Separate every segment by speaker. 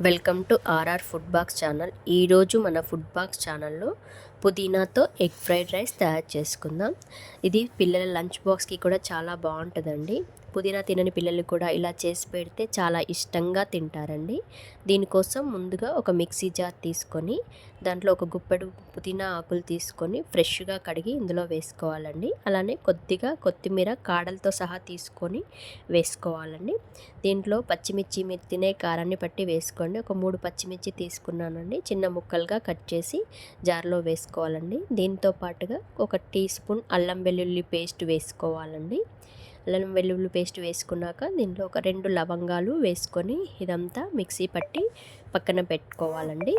Speaker 1: Welcome to RR food box channel. ఈరోజు మన food box ఛానల్లో పుదీనాతో ఎగ్ ఫ్రైడ్ రైస్ తయారు చేసుకుందాం. ఇది పిల్లల లంచ్ బాక్స్కి కూడా చాలా బాగుంటుందండి. పుదీనా తినని పిల్లలు కూడా ఇలా చేసి పెడితే చాలా ఇష్టంగా తింటారండి. దీనికోసం ముందుగా ఒక మిక్సీ జార్ తీసుకొని దాంట్లో ఒక గుప్పెడు పుదీనా ఆకులు తీసుకొని ఫ్రెష్గా కడిగి ఇందులో వేసుకోవాలండి. అలానే కొద్దిగా కొత్తిమీర కాడలతో సహా తీసుకొని వేసుకోవాలండి. దీంట్లో పచ్చిమిర్చి మీరు తినే కారాన్ని బట్టి వేసుకోండి. ఒక 3 పచ్చిమిర్చి తీసుకున్నానండి. చిన్న ముక్కలుగా కట్ చేసి జార్లో వేసుకోవాలండి. దీంతో పాటుగా ఒక టీ స్పూన్ అల్లం వెల్లుల్లి పేస్ట్ వేసుకోవాలండి. అల్లం వెల్లుల్లి పేస్ట్ వేసుకున్నాక దీంట్లో ఒక 2 లవంగాలు వేసుకొని ఇదంతా మిక్సీ పట్టి పక్కన పెట్టుకోవాలండి.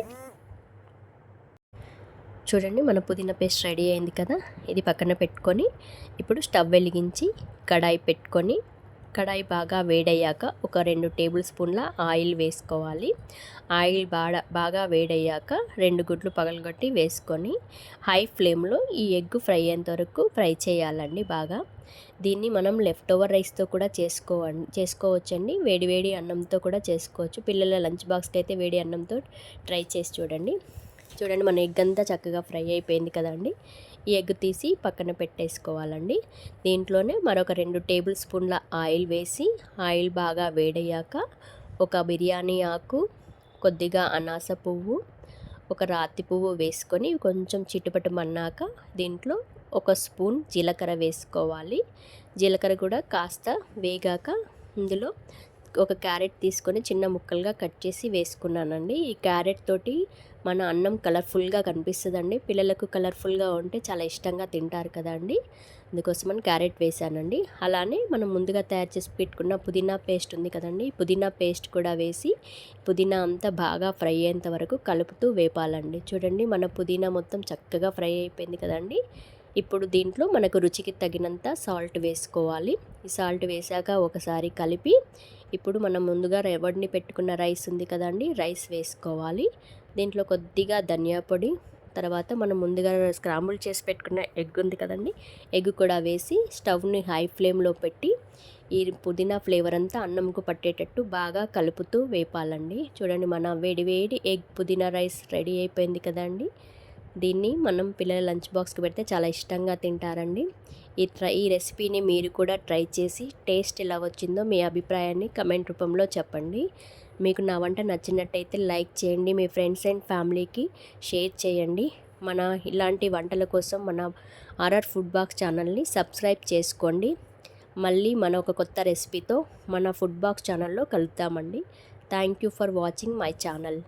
Speaker 1: చూడండి, మన పుదీనా పేస్ట్ రెడీ అయింది కదా. ఇది పక్కన పెట్టుకొని ఇప్పుడు స్టవ్ వెలిగించి కడాయి పెట్టుకొని కడాయి బాగా వేడయ్యాక ఒక 2 టేబుల్ స్పూన్ల ఆయిల్ వేసుకోవాలి. ఆయిల్ బాగా వేడయ్యాక 2 గుడ్లు పగలగొట్టి వేసుకొని హై ఫ్లేమ్లో ఈ ఎగ్ ఫ్రై అయ్యేంత వరకు ఫ్రై చేయాలండి. బాగా దీన్ని మనం లెఫ్ట్ ఓవర్ రైస్తో కూడా చేసుకోవచ్చండి. వేడివేడి అన్నంతో కూడా చేసుకోవచ్చు. పిల్లల లంచ్ బాక్స్కి అయితే వేడి అన్నంతో ట్రై చేసి చూడండి. మన ఎగ్ అంతా చక్కగా ఫ్రై అయిపోయింది కదండి. ఈ ఎగ్ తీసి పక్కన పెట్టేసుకోవాలండి. దీంట్లోనే మరొక 2 టేబుల్ స్పూన్ల ఆయిల్ వేసి ఆయిల్ బాగా వేడయ్యాక ఒక బిర్యానీ ఆకు, కొద్దిగా అనాస పువ్వు, ఒక రాతి పువ్వు వేసుకొని కొంచెం చిటుపటమన్నాక దీంట్లో ఒక స్పూన్ జీలకర్ర వేసుకోవాలి. జీలకర్ర కూడా కాస్త వేగాక ఇందులో ఒక క్యారెట్ తీసుకొని చిన్న ముక్కలుగా కట్ చేసి వేసుకున్నానండి. ఈ క్యారెట్ తోటి మన అన్నం కలర్ఫుల్గా కనిపిస్తుందండి. పిల్లలకు కలర్ఫుల్గా ఉంటే చాలా ఇష్టంగా తింటారు కదండి. అందుకోసమని క్యారెట్ వేసానండి. అలానే మనం ముందుగా తయారు చేసి పెట్టుకున్న పుదీనా పేస్ట్ ఉంది కదండి. పుదీనా పేస్ట్ కూడా వేసి పుదీనా అంతా బాగా ఫ్రై అయ్యేంత వరకు కలుపుతూ వేపాలండి. చూడండి, మన పుదీనా మొత్తం చక్కగా ఫ్రై అయిపోయింది కదండి. ఇప్పుడు దీంట్లో మనకు రుచికి తగినంత సాల్ట్ వేసుకోవాలి. ఈ సాల్ట్ వేసాక ఒకసారి కలిపి ఇప్పుడు మనం ముందుగా వండి పెట్టుకున్న రైస్ ఉంది కదండి, రైస్ వేసుకోవాలి. దీంట్లో కొద్దిగా ధనియా పొడి, తర్వాత మనం ముందుగా స్క్రాంబుల్ చేసి పెట్టుకున్న ఎగ్ ఉంది కదండి, ఎగ్ కూడా వేసి స్టవ్ని హై ఫ్లేమ్లో పెట్టి ఈ పుదీనా ఫ్లేవర్ అంతా అన్నంకు పట్టేటట్టు బాగా కలుపుతూ వేపాలండి. చూడండి, మన వేడి ఎగ్ పుదీనా రైస్ రెడీ అయిపోయింది కదండి. దీన్ని మనం పిల్లల లంచ్ బాక్స్కి పెడితే చాలా ఇష్టంగా తింటారండి. ఈ రెసిపీని మీరు కూడా ట్రై చేసి టేస్ట్ ఎలా వచ్చిందో మీ అభిప్రాయాన్ని కమెంట్ రూపంలో చెప్పండి. మీకు నా వంట నచ్చినట్టయితే లైక్ చేయండి, మీ ఫ్రెండ్స్ అండ్ ఫ్యామిలీకి షేర్ చేయండి. మన ఇలాంటి వంటల కోసం మన ఆర్ఆర్ ఫుడ్ బాక్స్ ఛానల్ని సబ్స్క్రైబ్ చేసుకోండి. మళ్ళీ మన ఒక కొత్త రెసిపీతో మన ఫుడ్ బాక్స్ ఛానల్లో కలుద్దామండి. Thank you for watching my channel.